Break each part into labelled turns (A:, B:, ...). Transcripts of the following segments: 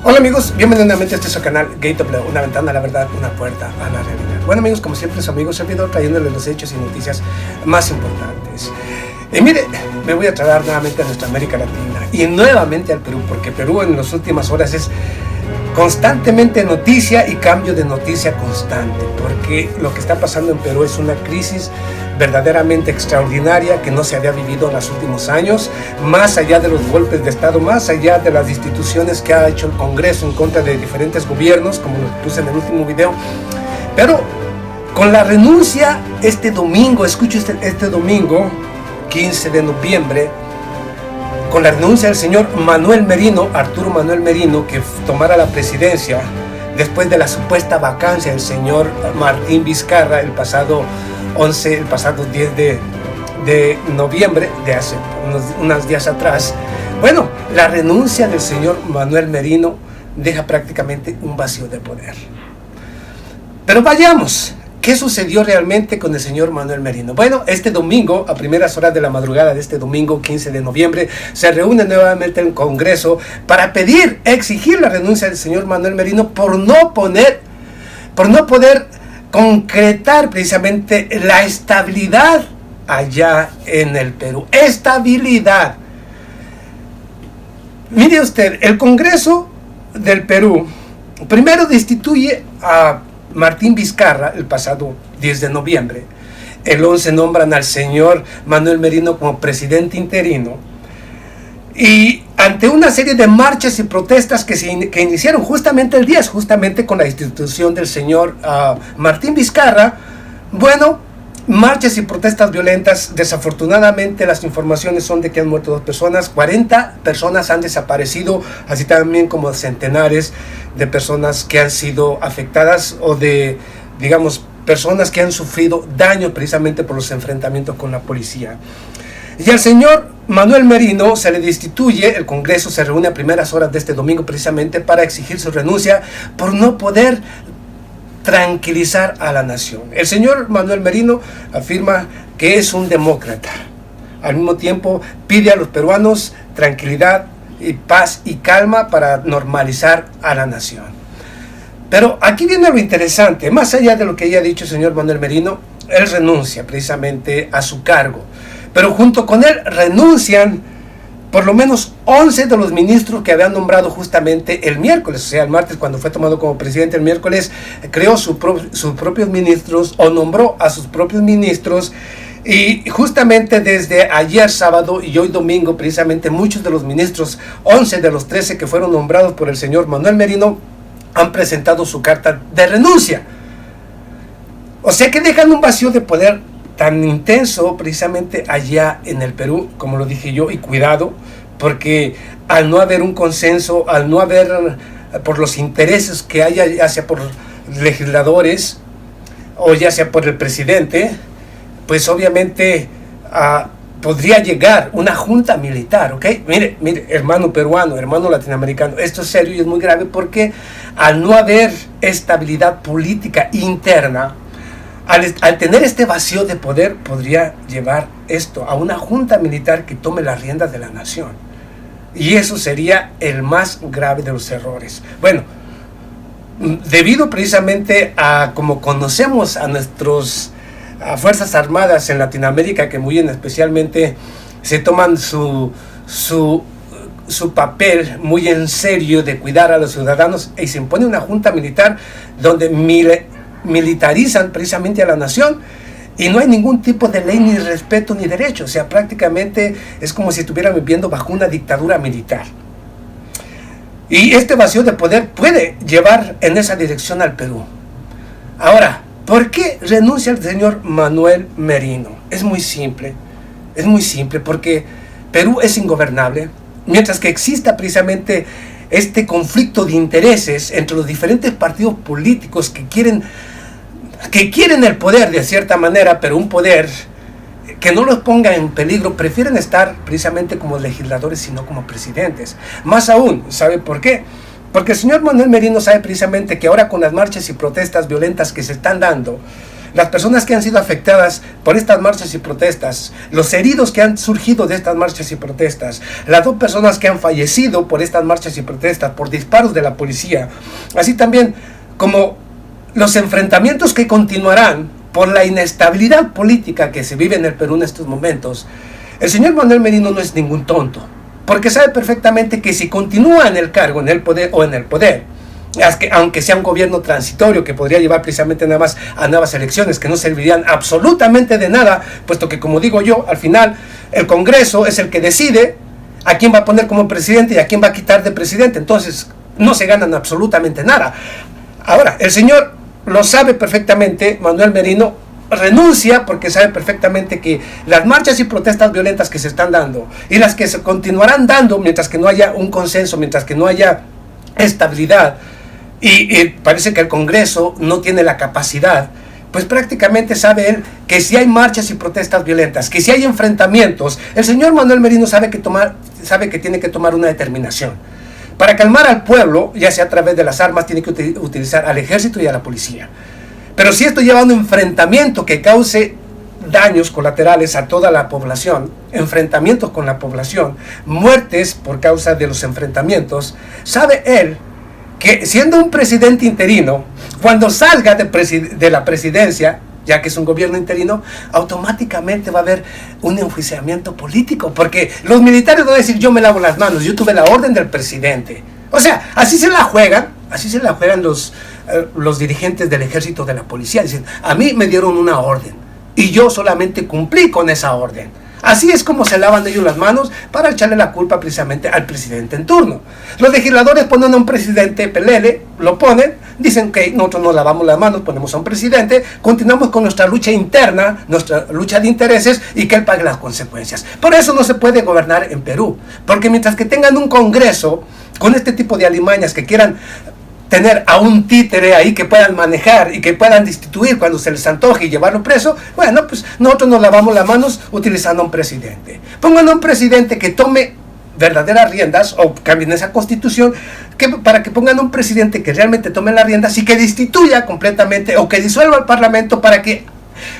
A: Hola amigos, bienvenidos nuevamente a este su canal Gate of Blue, una ventana a la verdad, una puerta a la realidad. Bueno amigos, como siempre su amigo servidor trayéndoles los hechos y noticias más importantes. Y mire, me voy a trasladar nuevamente a nuestra América Latina y nuevamente al Perú, porque Perú en las últimas horas es constantemente noticia y cambio de noticia constante, porque lo que está pasando en Perú es una crisis verdaderamente extraordinaria que no se había vivido en los últimos años, más allá de los golpes de Estado, más allá de las instituciones que ha hecho el Congreso en contra de diferentes gobiernos, como lo puse en el último video. Pero con la renuncia este domingo, escucho este domingo 15 de noviembre, con la renuncia del señor Manuel Merino, Arturo Manuel Merino, que tomara la presidencia después de la supuesta vacancia del señor Martín Vizcarra el pasado 10 de noviembre, de hace unos días atrás. Bueno, la renuncia del señor Manuel Merino deja prácticamente un vacío de poder. Pero vayamos, ¿qué sucedió realmente con el señor Manuel Merino? Bueno, este domingo, a primeras horas de la madrugada de este domingo 15 de noviembre, se reúne nuevamente el Congreso para exigir la renuncia del señor Manuel Merino por no poder concretar precisamente la estabilidad allá en el Perú. Estabilidad. Mire usted, el Congreso del Perú primero destituye a Martín Vizcarra el pasado 10 de noviembre. El 11 nombran al señor Manuel Merino como presidente interino. Y ante una serie de marchas y protestas que iniciaron justamente el 10, justamente con la institución del señor Martín Vizcarra, bueno, marchas y protestas violentas. Desafortunadamente las informaciones son de que han muerto 2 personas, 40 personas han desaparecido, así también como centenares de personas que han sido afectadas o de, digamos, personas que han sufrido daño precisamente por los enfrentamientos con la policía. Y al señor Manuel Merino se le destituye. El Congreso se reúne a primeras horas de este domingo precisamente para exigir su renuncia por no poder tranquilizar a la nación. El señor Manuel Merino afirma que es un demócrata. Al mismo tiempo pide a los peruanos tranquilidad y paz y calma para normalizar a la nación. Pero aquí viene lo interesante. Más allá de lo que ya ha dicho el señor Manuel Merino, él renuncia precisamente a su cargo. Pero junto con él renuncian por lo menos 11 de los ministros que habían nombrado justamente el miércoles, o sea, el martes, cuando fue tomado como presidente. El miércoles creó sus propios ministros o nombró a sus propios ministros. Y justamente desde ayer sábado y hoy domingo, precisamente muchos de los ministros, 11 de los 13 que fueron nombrados por el señor Manuel Merino, han presentado su carta de renuncia. O sea que dejan un vacío de poder tan intenso precisamente allá en el Perú, como lo dije yo, y cuidado, porque al no haber un consenso, al no haber, por los intereses que haya, ya sea por legisladores o ya sea por el presidente, pues obviamente podría llegar una junta militar, ¿ok? Mire, hermano peruano, hermano latinoamericano, esto es serio y es muy grave, porque al no haber estabilidad política interna, al tener este vacío de poder, podría llevar esto a una junta militar que tome las riendas de la nación. Y eso sería el más grave de los errores. Bueno, debido precisamente a como conocemos a nuestras Fuerzas Armadas en Latinoamérica, que muy especialmente se toman su papel muy en serio de cuidar a los ciudadanos, y se impone una junta militar donde militarizan precisamente a la nación y no hay ningún tipo de ley, ni respeto, ni derecho. O sea, prácticamente es como si estuvieran viviendo bajo una dictadura militar. Y este vacío de poder puede llevar en esa dirección al Perú. Ahora, ¿por qué renuncia el señor Manuel Merino? Es muy simple, porque Perú es ingobernable, mientras que exista precisamente este conflicto de intereses entre los diferentes partidos políticos que quieren el poder de cierta manera, pero un poder que no los ponga en peligro. Prefieren estar precisamente como legisladores y no como presidentes. Más aún, ¿sabe por qué? Porque el señor Manuel Merino sabe precisamente que ahora, con las marchas y protestas violentas que se están dando, las personas que han sido afectadas por estas marchas y protestas, los heridos que han surgido de estas marchas y protestas, las 2 personas que han fallecido por estas marchas y protestas, por disparos de la policía, así también como los enfrentamientos que continuarán por la inestabilidad política que se vive en el Perú en estos momentos. El señor Manuel Merino no es ningún tonto, porque sabe perfectamente que si continúa en el cargo, en el poder, aunque sea un gobierno transitorio que podría llevar precisamente nada más a nuevas elecciones que no servirían absolutamente de nada, puesto que, como digo yo, al final el Congreso es el que decide a quién va a poner como presidente y a quién va a quitar de presidente, entonces no se ganan absolutamente nada. Ahora, el señor lo sabe perfectamente, Manuel Merino renuncia porque sabe perfectamente que las marchas y protestas violentas que se están dando y las que se continuarán dando mientras que no haya un consenso, mientras que no haya estabilidad, y parece que el Congreso no tiene la capacidad, pues prácticamente sabe él que si hay marchas y protestas violentas, que si hay enfrentamientos, el señor Manuel Merino sabe que tiene que tomar una determinación. Para calmar al pueblo, ya sea a través de las armas, tiene que utilizar al ejército y a la policía. Pero si esto lleva a un enfrentamiento que cause daños colaterales a toda la población, enfrentamientos con la población, muertes por causa de los enfrentamientos, sabe él que siendo un presidente interino, cuando salga de la presidencia, ya que es un gobierno interino, automáticamente va a haber un enjuiciamiento político, porque los militares van a decir: yo me lavo las manos, yo tuve la orden del presidente. O sea, así se la juegan los dirigentes del ejército, de la policía. Dicen: a mí me dieron una orden y yo solamente cumplí con esa orden. Así es como se lavan ellos las manos para echarle la culpa precisamente al presidente en turno. Los legisladores ponen a un presidente pelele, lo ponen, dicen que nosotros nos lavamos las manos, ponemos a un presidente, continuamos con nuestra lucha interna, nuestra lucha de intereses, y que él pague las consecuencias. Por eso no se puede gobernar en Perú, porque mientras que tengan un Congreso con este tipo de alimañas que quieran tener a un títere ahí que puedan manejar y que puedan destituir cuando se les antoje y llevarlo preso, bueno, pues nosotros nos lavamos las manos utilizando a un presidente. Pongan a un presidente que tome verdaderas riendas, o cambien esa constitución para que pongan a un presidente que realmente tome las riendas y que destituya completamente o que disuelva el parlamento para que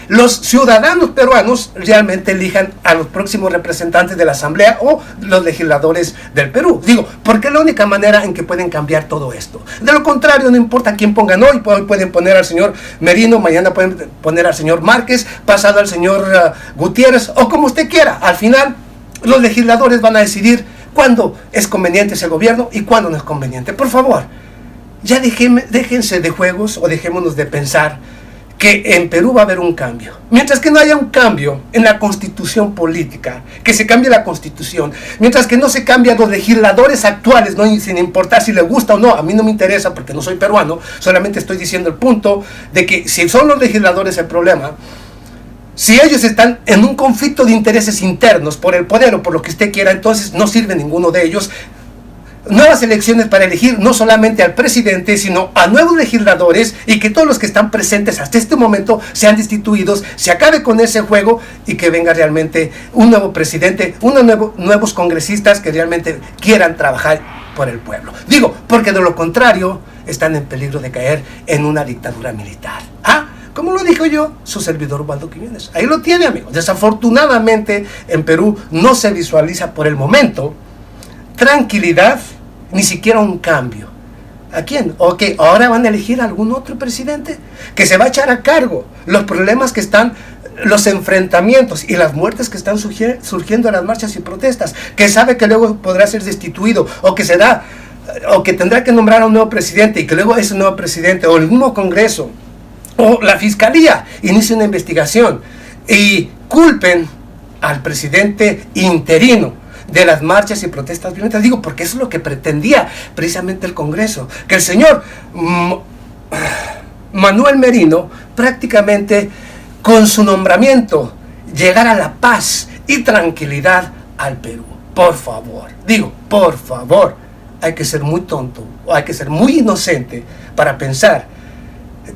A: los ciudadanos peruanos realmente elijan a los próximos representantes de la Asamblea o los legisladores del Perú. Digo, porque es la única manera en que pueden cambiar todo esto. De lo contrario, no importa quién pongan hoy pueden poner al señor Merino, mañana pueden poner al señor Márquez, pasado al señor Gutiérrez, o como usted quiera. Al final, los legisladores van a decidir cuándo es conveniente ese gobierno y cuándo no es conveniente. Por favor, ya déjense de juegos o dejémonos de pensar que en Perú va a haber un cambio. Mientras que no haya un cambio en la constitución política, que se cambie la constitución, mientras que no se cambian los legisladores actuales, no, sin importar si les gusta o no, a mí no me interesa porque no soy peruano, solamente estoy diciendo el punto de que si son los legisladores el problema, si ellos están en un conflicto de intereses internos por el poder o por lo que usted quiera, entonces no sirve ninguno de ellos. Nuevas elecciones para elegir no solamente al presidente, sino a nuevos legisladores, y que todos los que están presentes hasta este momento sean destituidos, se acabe con ese juego y que venga realmente un nuevo presidente, nuevos congresistas que realmente quieran trabajar por el pueblo. Digo, porque de lo contrario están en peligro de caer en una dictadura militar. Como lo dijo yo, su servidor Ubaldo Quiñones. Ahí lo tiene, amigo. Desafortunadamente en Perú no se visualiza por el momento tranquilidad, ni siquiera un cambio. ¿A quién? ¿O que ahora van a elegir a algún otro presidente que se va a echar a cargo los problemas que están, los enfrentamientos y las muertes que están surgiendo en las marchas y protestas, que sabe que luego podrá ser destituido, o que tendrá que nombrar a un nuevo presidente, y que luego ese nuevo presidente o el mismo Congreso o la Fiscalía inicie una investigación y culpen al presidente interino de las marchas y protestas violentas? Digo, porque eso es lo que pretendía precisamente el Congreso, que el señor Manuel Merino prácticamente con su nombramiento llegara la paz y tranquilidad al Perú. Por favor, digo, por favor, hay que ser muy tonto o hay que ser muy inocente para pensar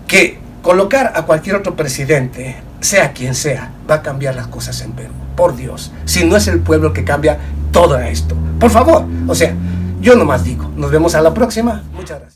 A: que colocar a cualquier otro presidente, sea quien sea, va a cambiar las cosas en Perú. Por Dios, si no es el pueblo que cambia todo esto. Por favor, o sea, yo nomás digo, nos vemos a la próxima. Muchas gracias.